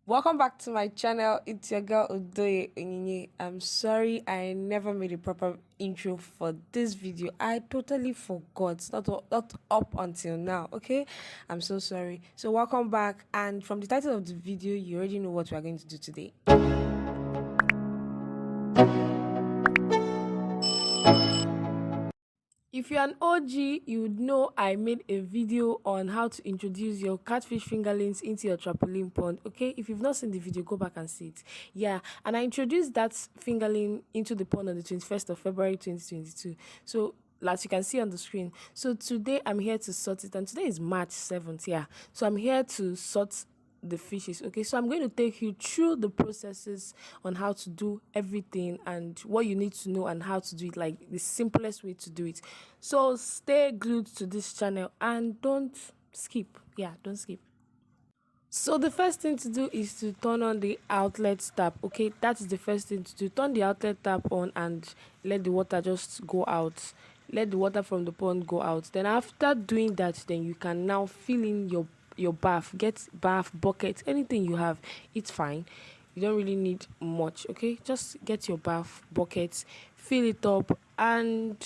Welcome back to my channel. It's your girl Udoye Onyinye. I'm sorry I never made a proper intro for this video. I totally forgot. Not up until now. Okay, I'm so sorry. So welcome back. And from the title of the video, you already know what we are going to do today. If you're an OG, you would know I made a video on how to introduce your catfish fingerlings into your trampoline pond. Okay, if you've not seen the video, go back and see it. Yeah, and I introduced that fingerling into the pond on the 21st of February 2022. So as you can see on the screen. So today I'm here to sort it, and today is March 7th. Yeah, so I'm here to sort the fishes. Okay, so I'm going to take you through the processes on how to do everything and what you need to know and how to do it, like the simplest way to do it. So stay glued to this channel and don't skip. Yeah, don't skip. So the first thing to do is to turn on the outlet tap. Okay, that is the first thing to do. Turn the outlet tap on and let the water just go out. Let the water from the pond go out. Then after doing that, then you can now fill in your bath. Get bath bucket, anything you have, it's fine. You don't really need much. Okay, just get your bath bucket, fill it up, and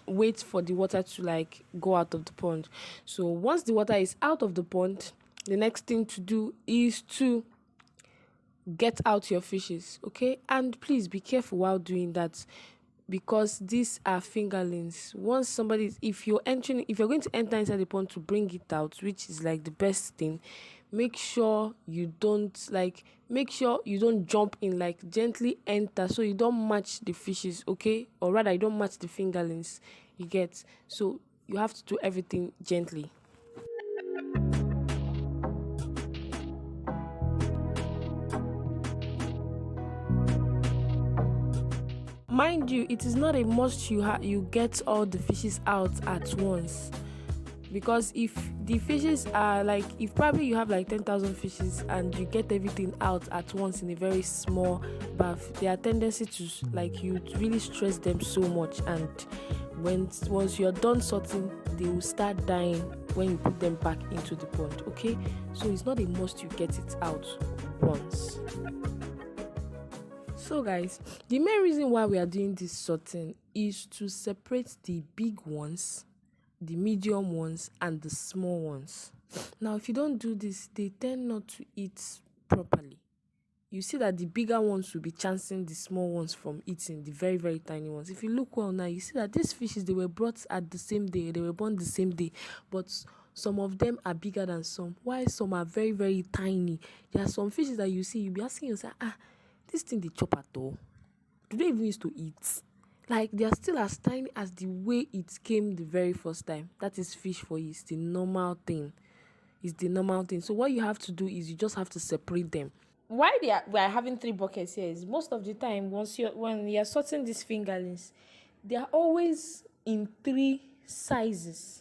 wait for the water to like go out of the pond. So once the water is out of the pond, the next thing to do is to get out your fishes. Okay, and please be careful while doing that, because these are fingerlings. Once somebody, if you're going to enter inside the pond to bring it out, which is like the best thing, make sure you don't jump in, like gently enter so you don't match the fishes. Okay, or rather you don't match the fingerlings, you get. So you have to do everything gently. Mind you, it is not a must you get all the fishes out at once, because if the fishes are like, if probably you have like 10,000 fishes and you get everything out at once in a very small bath, their tendency to like, you really stress them so much, and once you're done sorting, they will start dying when you put them back into the pond. Okay, so it's not a must you get it out once. So guys, the main reason why we are doing this sorting is to separate the big ones, the medium ones, and the small ones. Now if you don't do this, they tend not to eat properly. You see that the bigger ones will be chancing the small ones from eating the very, very tiny ones. If you look well now, you see that these fishes, they were brought at the same day, they were born the same day, but some of them are bigger than some, while some are very, very tiny. There are some fishes that you see, you'll be asking yourself, this thing they chop at all? Do they even used to eat? Like, they are still as tiny as the way it came the very first time. That is fish for you. It's the normal thing. So what you have to do is you just have to separate them. Why we are having 3 buckets here is, most of the time when you're sorting these fingerlings, they are always in 3 sizes.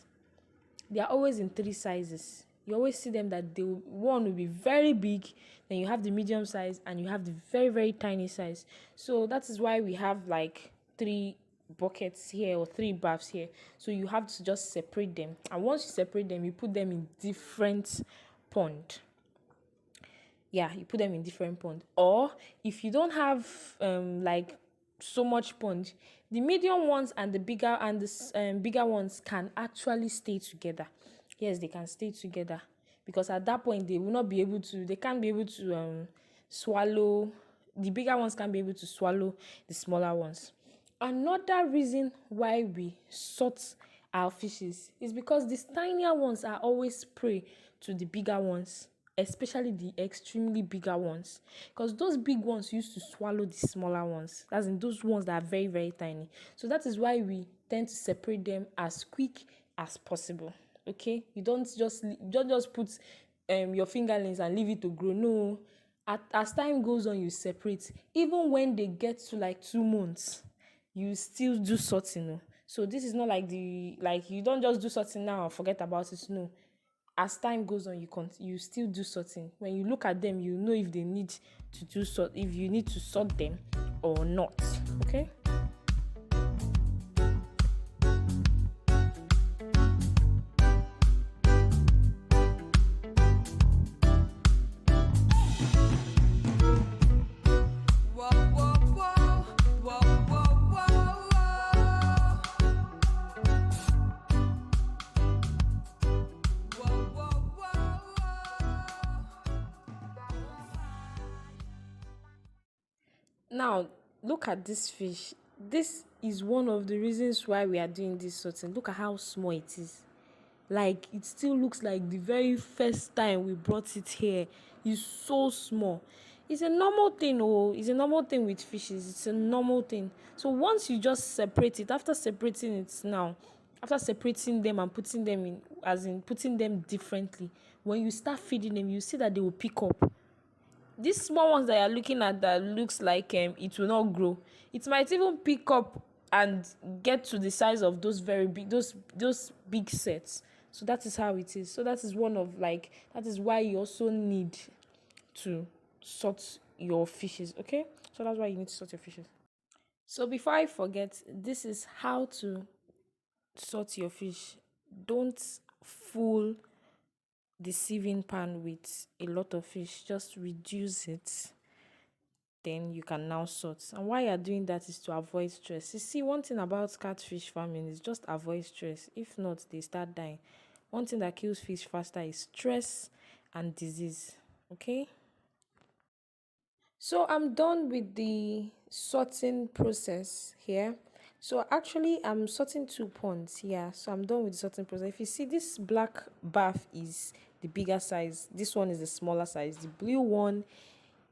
You always see them that one will be very big, then you have the medium size, and you have the very, very tiny size. So that is why we have like 3 buckets here or 3 baths here. So you have to just separate them, and once you separate them, you put them in different pond. Yeah, you put them in different pond. Or if you don't have like so much pond, the medium ones and the bigger ones can actually stay together. Yes, they can stay together, because at that point they can't be able to swallow. The bigger ones can't be able to swallow the smaller ones. Another reason why we sort our fishes is because these tinier ones are always prey to the bigger ones, especially the extremely bigger ones, because those big ones used to swallow the smaller ones, as in those ones that are very, very tiny. So that is why we tend to separate them as quick as possible. Okay, you don't just put your fingerlings and leave it to grow. No, as time goes on, you separate. Even when they get to like 2 months, you still do sorting. So this is not like you don't just do sorting now and forget about it. No, as time goes on, you still do sorting. When you look at them, you know if they need to if you need to sort them or not. Okay. Now, look at this fish. This is one of the reasons why we are doing this sorting. Look at how small it is. Like, it still looks like the very first time we brought it here. It's so small. It's a normal thing. It's a normal thing with fishes. It's a normal thing. So once you just separate it, after separating them and putting them in, as in putting them differently, when you start feeding them, you see that they will pick up. These small ones that you're looking at that looks like it will not grow, it might even pick up and get to the size of those very big, those big sets. So that is how it is. So that is that is why you also need to sort your fishes. Okay, so that's why you need to sort your fishes. So before I forget, this is how to sort your fish. Don't fool the sieving pan with a lot of fish. Just reduce it, then you can now sort. And why you're doing that is to avoid stress. You see, one thing about catfish farming is just avoid stress. If not, they start dying. One thing that kills fish faster is stress and disease. Okay, so I'm done with the sorting process here. So actually I'm sorting 2 ponds. Yeah, so I'm done with the sorting process. If you see, this black bath is the bigger size, this one is the smaller size, the blue one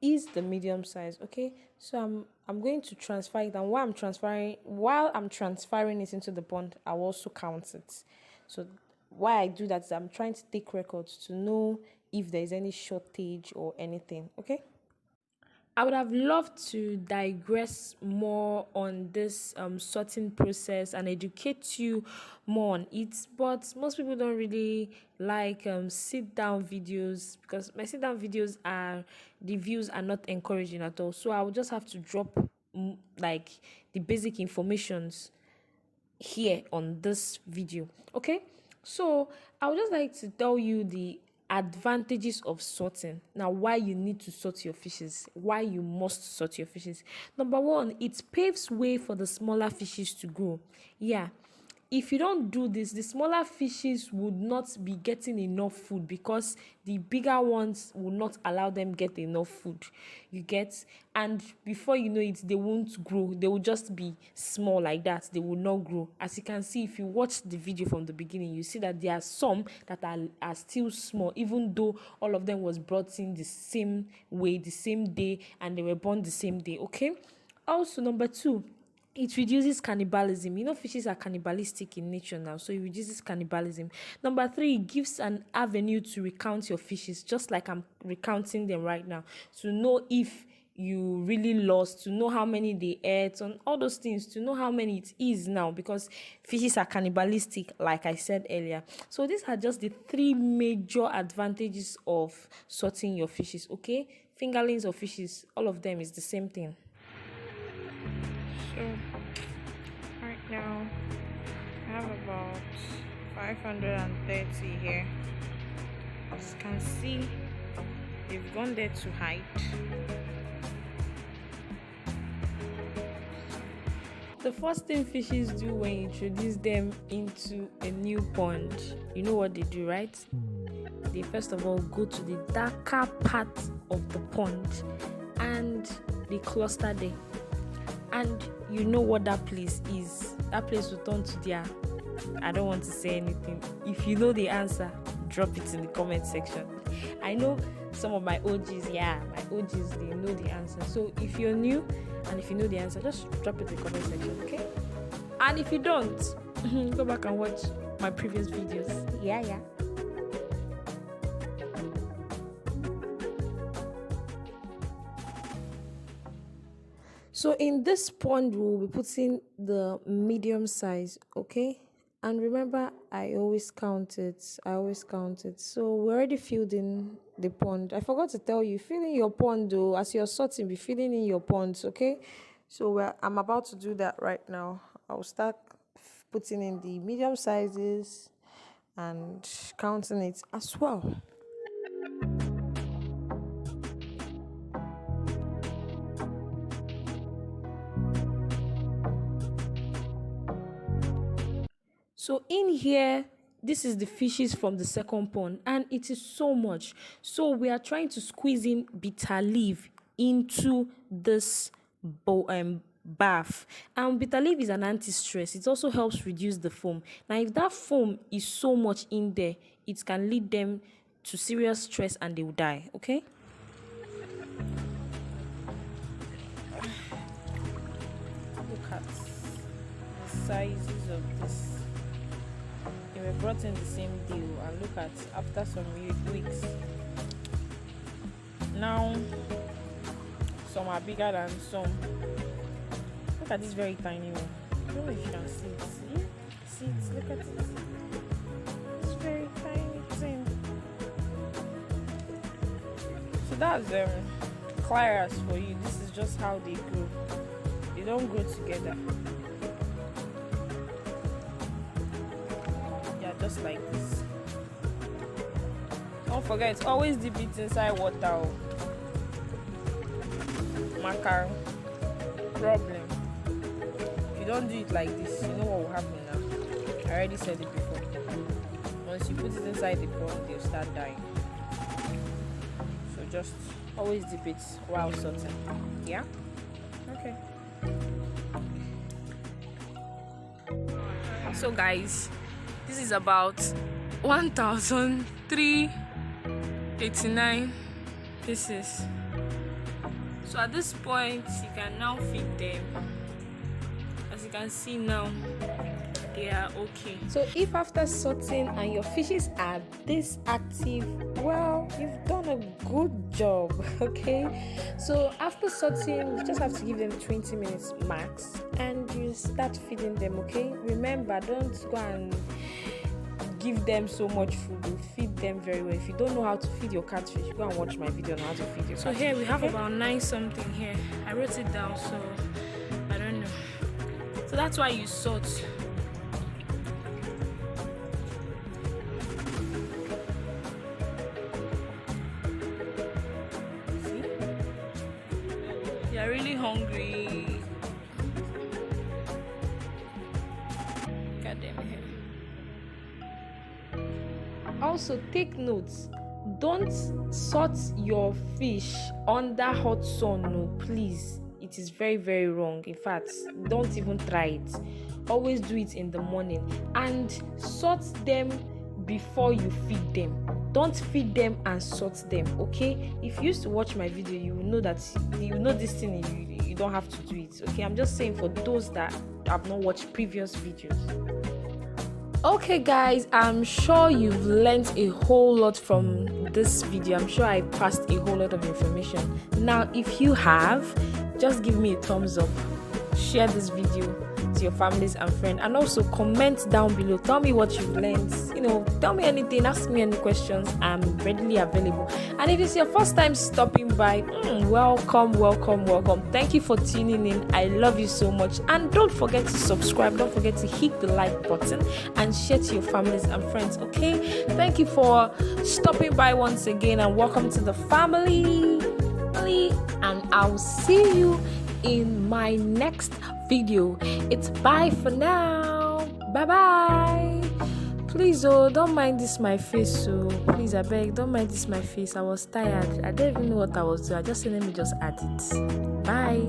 is the medium size. Okay, so I'm going to transfer it, and while I'm transferring it into the pond, I'll also count it. So why I do that is I'm trying to take records to know if there is any shortage or anything. Okay, I would have loved to digress more on this sorting process and educate you more on it, but most people don't really like sit down videos, because my sit down videos are, the views are not encouraging at all. So I will just have to drop like the basic informations here on this video. Okay, so I would just like to tell you the advantages of sorting. Now, why you need to sort your fishes, why you must sort your fishes. Number one, it paves way for the smaller fishes to grow. Yeah, if you don't do this, the smaller fishes would not be getting enough food, because the bigger ones will not allow them get enough food. You get? And before you know it, they won't grow. They will just be small like that. They will not grow. As you can see, if you watch the video from the beginning, you see that there are some that are still small, even though all of them was brought in the same way, the same day, and they were born the same day. Okay, also number two, it reduces cannibalism. You know, fishes are cannibalistic in nature now, so it reduces cannibalism. Number three, it gives an avenue to recount your fishes, just like I'm recounting them right now, to know if you really lost, to know how many they ate, and all those things, to know how many it is now, because fishes are cannibalistic, like I said earlier. So these are just the three major advantages of sorting your fishes. Okay, fingerlings or fishes, all of them is the same thing. So right now I have about 530 here. As you can see, they've gone there to hide. The first thing fishes do when you introduce them into a new pond, you know what they do, right? They first of all go to the darker part of the pond and they cluster there. And you know what that place is. That place will turn to their, I don't want to say anything. If you know the answer, drop it in the comment section. I know some of my OGs, they know the answer. So if you're new and if you know the answer, just drop it in the comment section, okay? And if you don't, go back and watch my previous videos. Yeah. So in this pond, we'll be putting the medium size, okay? And remember, I always count it. So we already filled in the pond. I forgot to tell you, fill in your pond though. As you're sorting, be filling in your ponds, okay? So I'm about to do that right now. I'll start putting in the medium sizes and counting it as well. So in here, this is the fishes from the second pond, and it is so much. So we are trying to squeeze in bitter leaf into this bath. And bitter leaf is an anti-stress. It also helps reduce the foam. Now if that foam is so much in there, it can lead them to serious stress and they will die. Okay, look at the sizes of this. They were brought in the same deal, and look at after some weeks now, some are bigger than some. Look at this very tiny one. I don't know if you can see it. See it? Look at it. It's very tiny thing. So that's claras for you. This is just how they grow. They don't grow together. Yeah, just like this. Don't forget, always dip it inside water. Macaron problem. If you don't do it like this, you know what will happen now. I already said it before. Once you put it inside the pond, they'll start dying. So just always dip it while sorting. Yeah? Okay. So guys, this is about 1,389 pieces. So at this point, you can now feed them. As you can see now, they are okay. So if after sorting and your fishes are this active, well, you've done a good job. Okay, so after sorting, you just have to give them 20 minutes max and you start feeding them. Okay, remember, don't go and give them so much food. You feed them very well. If you don't know how to feed your catfish, go and watch my video on how to feed your catfish. So here we have about 9 something here. I wrote it down, so I don't know. So that's why you sort. See? You're really hungry. Look at them here. Also, take notes. Don't sort your fish under hot sun. No, please. It is very, very wrong. In fact, don't even try it. Always do it in the morning and sort them before you feed them. Don't feed them and sort them. Okay? If you used to watch my video, you will know that this thing. You don't have to do it. Okay? I'm just saying for those that have not watched previous videos. Okay guys, I'm sure you've learned a whole lot from this video. I'm sure I passed a whole lot of information. Now if you have, just give me a thumbs up, share this video to your families and friends, and also comment down below. Tell me what you've learned. Tell me anything, ask me any questions. I'm readily available. And if it's your first time stopping by, welcome. Thank you for tuning in. I love you so much. And don't forget to subscribe, don't forget to hit the like button and share to your families and friends. Okay, thank you for stopping by once again, and welcome to the family. And I'll see you in my next video. It's bye for now. Bye. Please, don't mind this my face. So please, I beg, don't mind this my face. I was tired. I didn't even know what I was doing. I just said, let me just add it. Bye.